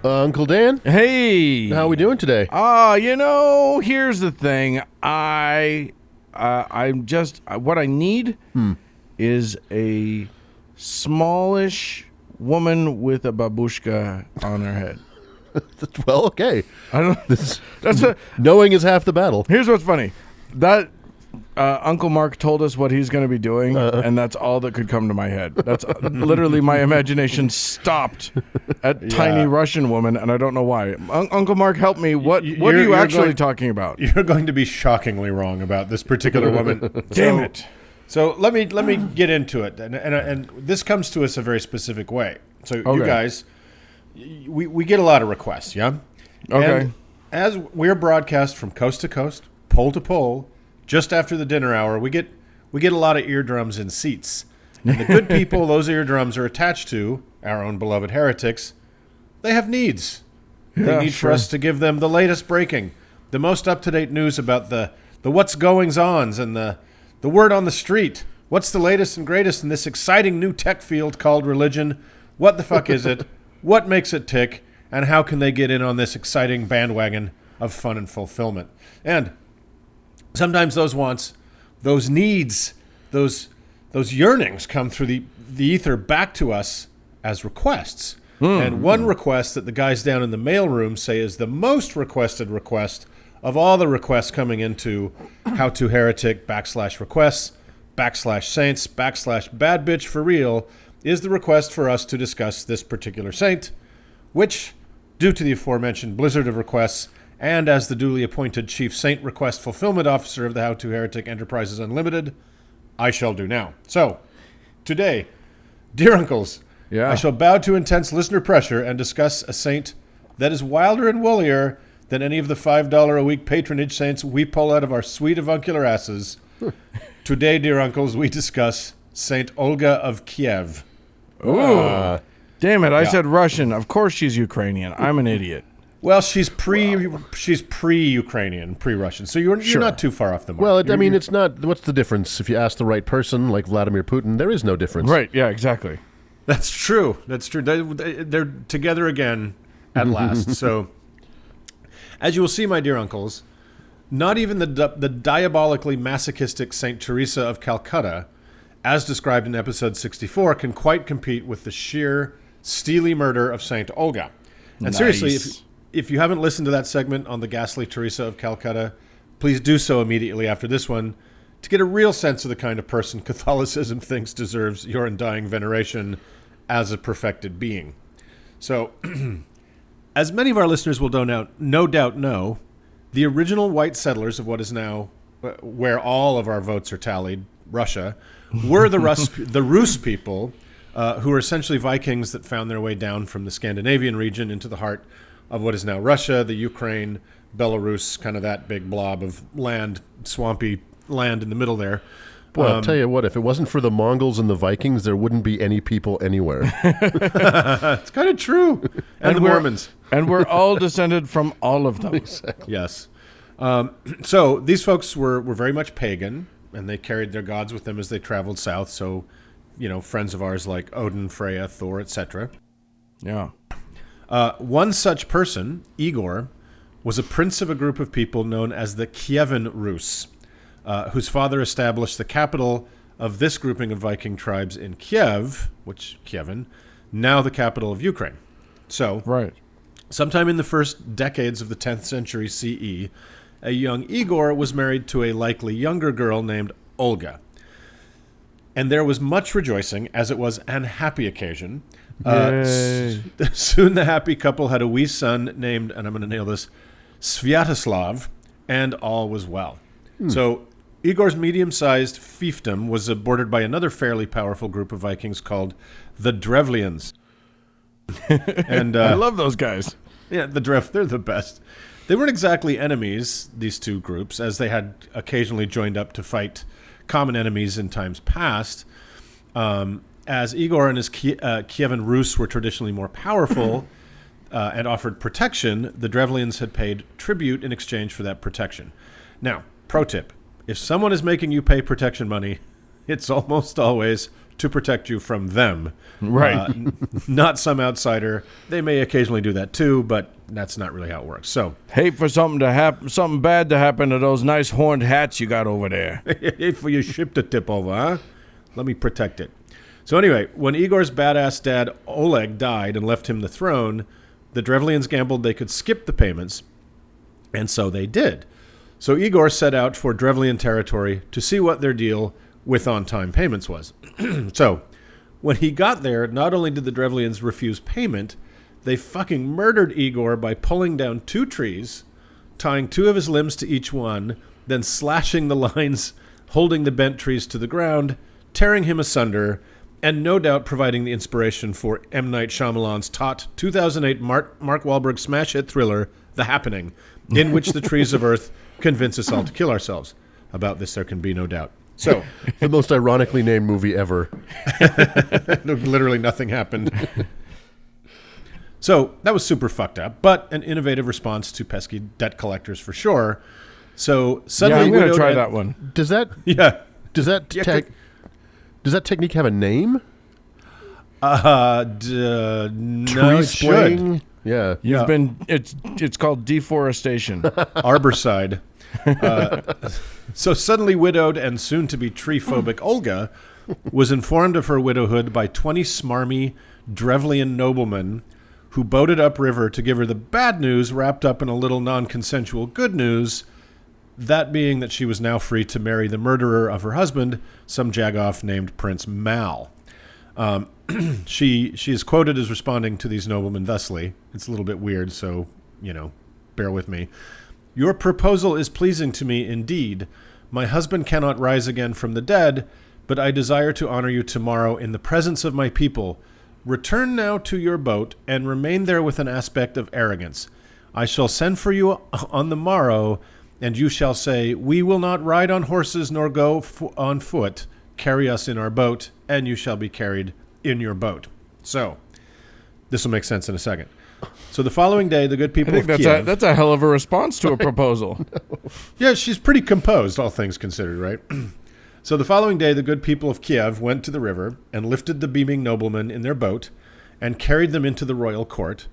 Uncle Dan, Hey, how are we doing today? here's the thing. I'm just what I need is a smallish woman with a babushka on her head. Well, okay. I don't. This, That's a, knowing is half the battle. Here's what's funny. That Uncle Mark told us what he's going to be doing, and that's all that could come to my head. That's literally my imagination stopped at tiny Russian woman, and I don't know why. Uncle Mark, help me. What are you actually talking about? You're going to be shockingly wrong about this particular woman. Damn it. So let me get into it, and this comes to us a very specific way. So you guys, we get a lot of requests, yeah. Okay. And as we're broadcast from coast to coast, pole to pole, just after the dinner hour, we get a lot of eardrums in seats. And the good people those eardrums are attached to, our own beloved heretics, they have needs. They need for us to give them the latest breaking, the most up-to-date news about the what's goings-ons and the word on the street. What's the latest and greatest in this exciting new tech field called religion? What the fuck is it? What makes it tick? And how can they get in on this exciting bandwagon of fun and fulfillment? And sometimes those wants, those needs, those yearnings come through the ether back to us as requests. And one request that the guys down in the mailroom say is the most requested request of all the requests coming into How to Heretic /requests /saints /bad bitch for real is the request for us to discuss this particular saint, which, due to the aforementioned blizzard of requests, and as the duly appointed Chief Saint Request Fulfillment Officer of the How to Heretic Enterprises Unlimited, I shall do now. So, today, dear uncles, I shall bow to intense listener pressure and discuss a saint that is wilder and woollier than any of the $5 a week patronage saints we pull out of our sweet avuncular asses. Today, dear uncles, we discuss Saint Olga of Kiev. Ooh. Damn it, I said Russian. Of course she's Ukrainian. I'm an idiot. Well, she's pre-Ukrainian, pre-Russian. So you're not too far off the mark. Well, it's not. What's the difference? If you ask the right person, like Vladimir Putin, there is no difference. Right, yeah, exactly. That's true. They're together again at last. So, as you will see, my dear uncles, not even the diabolically masochistic Saint Teresa of Calcutta, as described in episode 64, can quite compete with the sheer steely murder of Saint Olga. And seriously, if you haven't listened to that segment on the ghastly Teresa of Calcutta, please do so immediately after this one to get a real sense of the kind of person Catholicism thinks deserves your undying veneration as a perfected being. So, as many of our listeners will no doubt know, the original white settlers of what is now where all of our votes are tallied, Russia, were the Rus people, who are essentially Vikings that found their way down from the Scandinavian region into the heart of what is now Russia, the Ukraine, Belarus, kind of that big blob of land, swampy land in the middle there. Boy, I'll tell you what, if it wasn't for the Mongols and the Vikings, there wouldn't be any people anywhere. It's kind of true. And the Mormons. And we're all descended from all of them. Exactly. Yes. So these folks were very much pagan, and they carried their gods with them as they traveled south. So, friends of ours like Odin, Freya, Thor, etc. Yeah. One such person, Igor, was a prince of a group of people known as the Kievan Rus, whose father established the capital of this grouping of Viking tribes in Kiev, Kievan, now the capital of Ukraine. So, sometime in the first decades of the 10th century CE, a young Igor was married to a likely younger girl named Olga. And there was much rejoicing, as it was an happy occasion. Soon the happy couple had a wee son named, and I'm going to nail this, Sviatoslav, and all was well. So Igor's medium-sized fiefdom was bordered by another fairly powerful group of Vikings called the Drevlians. And I love those guys. Yeah, they're the best. They weren't exactly enemies, these two groups, as they had occasionally joined up to fight common enemies in times past. As Igor and his Kievan Rus were traditionally more powerful and offered protection, the Drevlians had paid tribute in exchange for that protection. Now, pro tip, if someone is making you pay protection money, it's almost always to protect you from them. Right. Not some outsider. They may occasionally do that too, but that's not really how it works. So, Hate for something bad to happen to those nice horned hats you got over there. hate for your ship to tip over, huh? Let me protect it. So anyway, when Igor's badass dad Oleg died and left him the throne, the Drevlians gambled they could skip the payments, and so they did. So Igor set out for Drevlian territory to see what their deal with on-time payments was. So, when he got there, not only did the Drevlians refuse payment, they fucking murdered Igor by pulling down 2 trees, tying 2 of his limbs to each one, then slashing the lines holding the bent trees to the ground, tearing him asunder, and no doubt providing the inspiration for M. Night Shyamalan's taut 2008 Mark Wahlberg smash hit thriller, The Happening, in which the trees of Earth convince us all to kill ourselves. About this there can be no doubt. So, The most ironically named movie ever. literally nothing happened. So that was super fucked up, but an innovative response to pesky debt collectors for sure. So Yeah, suddenly, I'm going to widowed try and- that one. Does that Yeah, does that Yeah, does that technique have a name? no, Tree it should. spraying? Yeah. You've been it's called deforestation. Arborside. So suddenly widowed and soon to be tree-phobic Olga was informed of her widowhood by 20 smarmy Drevlian noblemen who boated upriver to give her the bad news wrapped up in a little non-consensual good news, that being that she was now free to marry the murderer of her husband, some jagoff named Prince Mal. She is quoted as responding to these noblemen thusly. It's a little bit weird, so, bear with me. Your proposal is pleasing to me indeed. My husband cannot rise again from the dead, but I desire to honor you tomorrow in the presence of my people. Return now to your boat and remain there with an aspect of arrogance. I shall send for you on the morrow, and you shall say, we will not ride on horses nor go on foot. Carry us in our boat, and you shall be carried in your boat. So, this will make sense in a second. So the following day, the good I people think of Kiev... that's a hell of a response to a proposal. Yeah, she's pretty composed, all things considered, right? So the following day, the good people of Kiev went to the river and lifted the beaming noblemen in their boat and carried them into the royal court,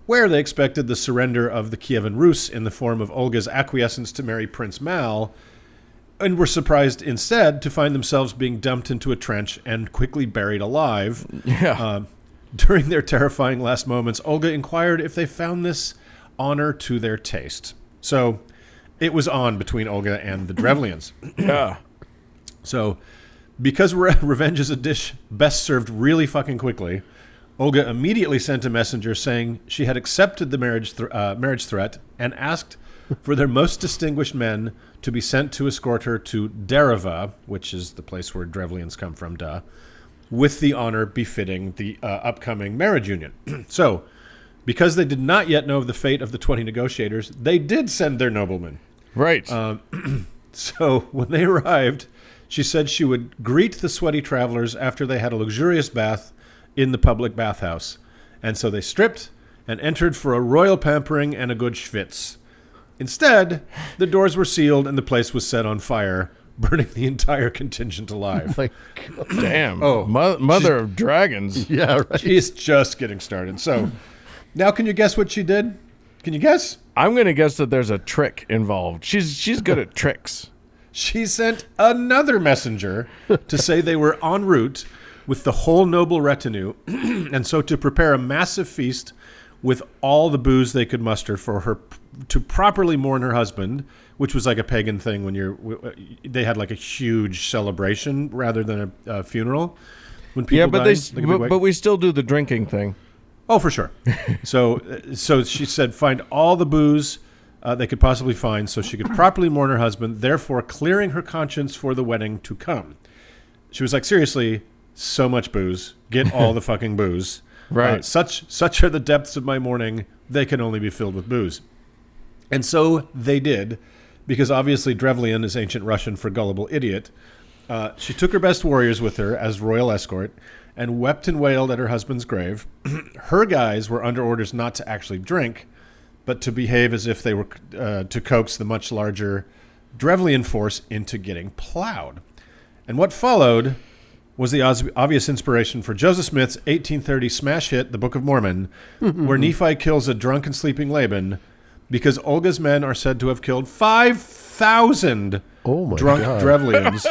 where they expected the surrender of the Kievan Rus in the form of Olga's acquiescence to marry Prince Mal, and were surprised instead to find themselves being dumped into a trench and quickly buried alive. Yeah. During their terrifying last moments, Olga inquired if they found this honor to their taste. So it was on between Olga and the Drevlians. Yeah. So because revenge is a dish best served really fucking quickly, Olga immediately sent a messenger saying she had accepted the marriage threat and asked for their most distinguished men to be sent to escort her to Dereva, which is the place where Drevlians come from, with the honor befitting the upcoming marriage union. So, because they did not yet know of the fate of the 20 negotiators, they did send their noblemen. Right. So, when they arrived, she said she would greet the sweaty travelers after they had a luxurious bath in the public bathhouse. And so they stripped and entered for a royal pampering and a good schwitz. Instead, the doors were sealed and the place was set on fire, burning the entire contingent alive. Like, Damn. Oh, Mother of dragons. yeah, right. She's just getting started. So, now can you guess what she did? Can you guess? I'm going to guess that there's a trick involved. She's good at tricks. She sent another messenger to say they were en route with the whole noble retinue, and so to prepare a massive feast with all the booze they could muster for her to properly mourn her husband, which was like a pagan thing when they had like a huge celebration rather than a funeral. When people Yeah, but died, but we still do the drinking thing. Oh, for sure. So she said find all the booze they could possibly find so she could properly mourn her husband, therefore clearing her conscience for the wedding to come. She was like, seriously, so much booze. Get all the fucking booze. Right. Such are the depths of my mourning. They can only be filled with booze. And so they did, because obviously Drevlian is ancient Russian for gullible idiot. She took her best warriors with her as royal escort and wept and wailed at her husband's grave. Her guys were under orders not to actually drink, but to behave as if they were to coax the much larger Drevlian force into getting plowed. And what followed was the obvious inspiration for Joseph Smith's 1830 smash hit, The Book of Mormon, where Nephi kills a drunk and sleeping Laban because Olga's men are said to have killed 5,000 drunk Drevlians.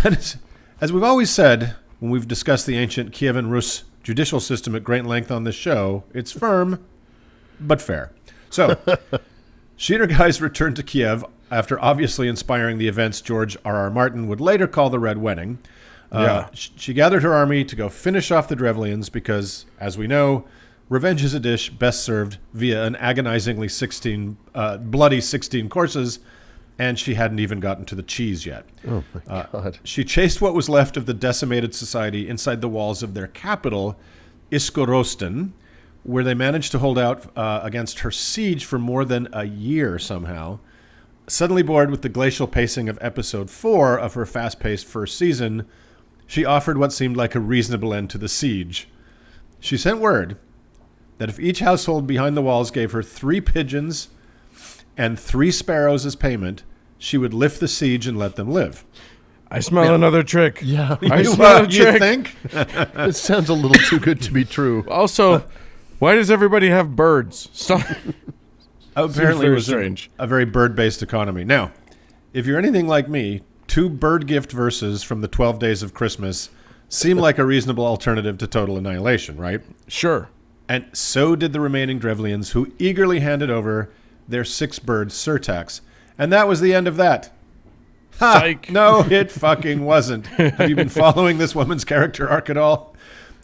And as we've always said when we've discussed the ancient Kievan Rus judicial system at great length on this show, it's firm but fair. So, she and her guys returned to Kiev after obviously inspiring the events George R.R. Martin would later call the Red Wedding. She gathered her army to go finish off the Drevlians because, as we know, revenge is a dish best served via an agonizingly bloody 16 courses, and she hadn't even gotten to the cheese yet. Oh, my God. She chased what was left of the decimated society inside the walls of their capital, Iskorosten, where they managed to hold out against her siege for more than a year somehow. Suddenly bored with the glacial pacing of episode 4 of her fast-paced first season, she offered what seemed like a reasonable end to the siege. She sent word that if each household behind the walls gave her 3 pigeons and 3 sparrows as payment, she would lift the siege and let them live. I smell another trick. Yeah. I smell a trick. You think? It sounds a little too good to be true. Also, why does everybody have birds? Stop. Apparently, it was strange. a very bird-based economy. Now, if you're anything like me, 2 bird gift verses from the 12 Days of Christmas seem like a reasonable alternative to total annihilation, right? Sure. And so did the remaining Drevlians, who eagerly handed over their 6-bird surtax. And that was the end of that. Ha! Psych. No, it fucking wasn't. Have you been following this woman's character arc at all?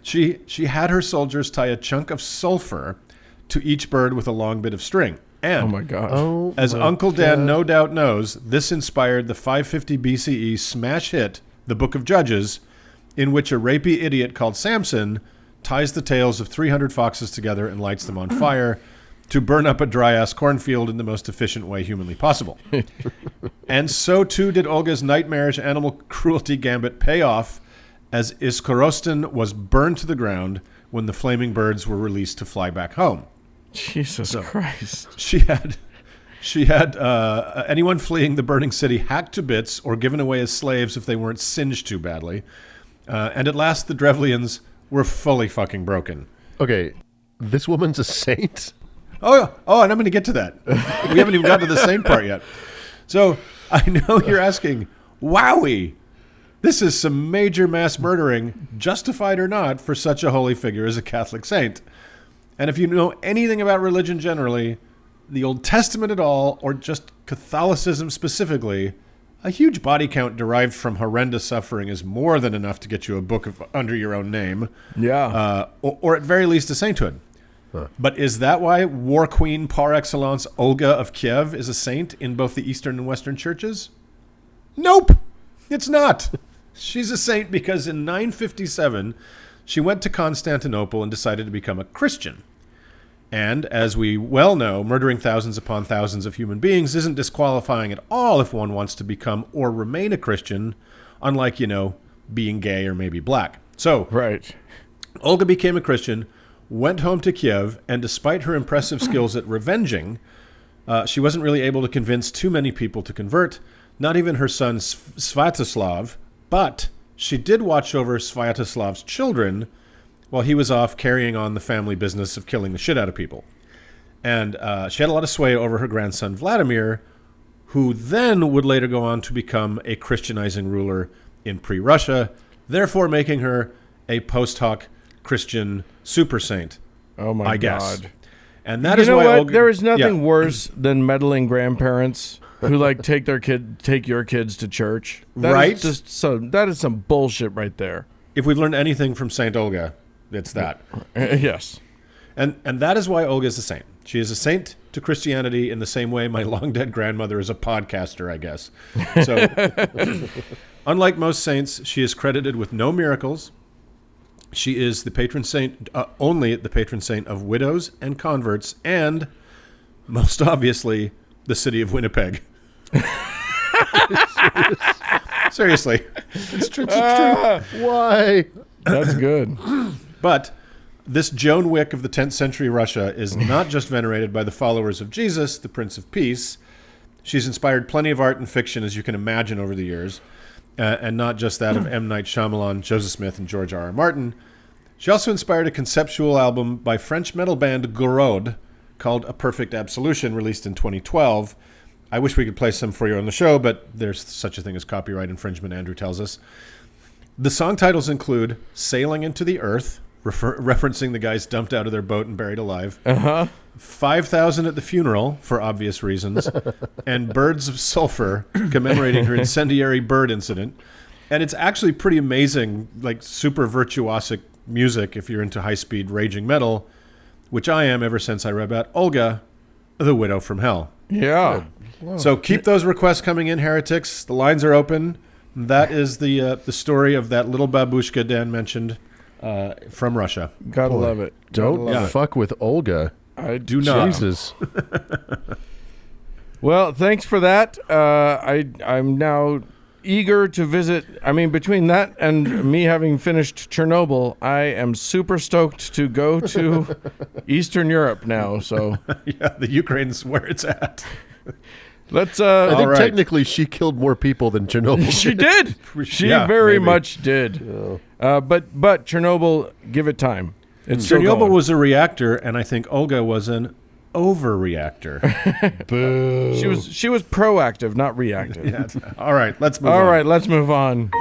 She had her soldiers tie a chunk of sulfur to each bird with a long bit of string. And Oh my God. as Uncle Dan no doubt knows, this inspired the 550 BCE smash hit, The Book of Judges, in which a rapey idiot called Samson ties the tails of 300 foxes together and lights them on fire to burn up a dry-ass cornfield in the most efficient way humanly possible. And so too did Olga's nightmarish animal cruelty gambit pay off, as Iskorosten was burned to the ground when the flaming birds were released to fly back home. Jesus Christ. She had anyone fleeing the burning city hacked to bits or given away as slaves if they weren't singed too badly. And at last, the Drevlians were fully fucking broken. Okay, this woman's a saint? Oh, and I'm going to get to that. We haven't even got to the saint part yet. So I know you're asking, wowie, this is some major mass murdering, justified or not, for such a holy figure as a Catholic saint. And if you know anything about religion generally, the Old Testament at all, or just Catholicism specifically, a huge body count derived from horrendous suffering is more than enough to get you a book under your own name. Yeah. Or at very least a sainthood. Huh. But is that why war queen par excellence Olga of Kiev is a saint in both the Eastern and Western churches? Nope, it's not. She's a saint because in 957, she went to Constantinople and decided to become a Christian. And, as we well know, murdering thousands upon thousands of human beings isn't disqualifying at all if one wants to become or remain a Christian, unlike, being gay or maybe black. So, right. Olga became a Christian, went home to Kiev, and despite her impressive skills at revenging, she wasn't really able to convince too many people to convert, not even her son Sviatoslav, but she did watch over Sviatoslav's children while he was off carrying on the family business of killing the shit out of people. And she had a lot of sway over her grandson Vladimir, who then would later go on to become a Christianizing ruler in pre-Russia, therefore making her a post hoc Christian super saint. Oh my I guess. God. And that is why Olga, there is nothing worse than meddling grandparents who take your kids to church. That is some bullshit right there. If we've learned anything from Saint Olga, it's that. Yes. And that is why Olga is a saint. She is a saint to Christianity in the same way my long-dead grandmother is a podcaster, I guess. So, unlike most saints, she is credited with no miracles. She is the patron saint, only the patron saint of widows and converts, and, most obviously, the city of Winnipeg. Seriously. It's true. Why? That's good. But this Joan Wick of the 10th century Russia is not just venerated by the followers of Jesus, the Prince of Peace. She's inspired plenty of art and fiction, as you can imagine, over the years. and not just that of M. Night Shyamalan, Joseph Smith, and George R. R. Martin. She also inspired a conceptual album by French metal band Gorod called A Perfect Absolution, released in 2012. I wish we could play some for you on the show, but there's such a thing as copyright infringement, Andrew tells us. The song titles include Sailing into the Earth, referencing the guys dumped out of their boat and buried alive. 5,000 at the Funeral, for obvious reasons, and Birds of Sulfur, commemorating her incendiary bird incident. And it's actually pretty amazing, like super virtuosic music if you're into high-speed raging metal, which I am ever since I read about Olga, the Widow from Hell. Yeah. So keep those requests coming in, heretics. The lines are open. That is the story of that little babushka Dan mentioned from Russia. Gotta love it. Don't fuck with Olga. I Do not. Jesus. Well, thanks for that. I'm now eager to visit. I mean, between that and me having finished Chernobyl, I am super stoked to go to Eastern Europe now. So Yeah, the Ukraine's where it's at. let's. I think right. technically she killed more people than Chernobyl. She did. She Yeah, very maybe. much did. But Chernobyl, give it time. It's still Chernobyl going. was a reactor, and I think Olga was an overreactor. Boo. She was proactive, not reactive. All right, let's move on. All right, let's move on.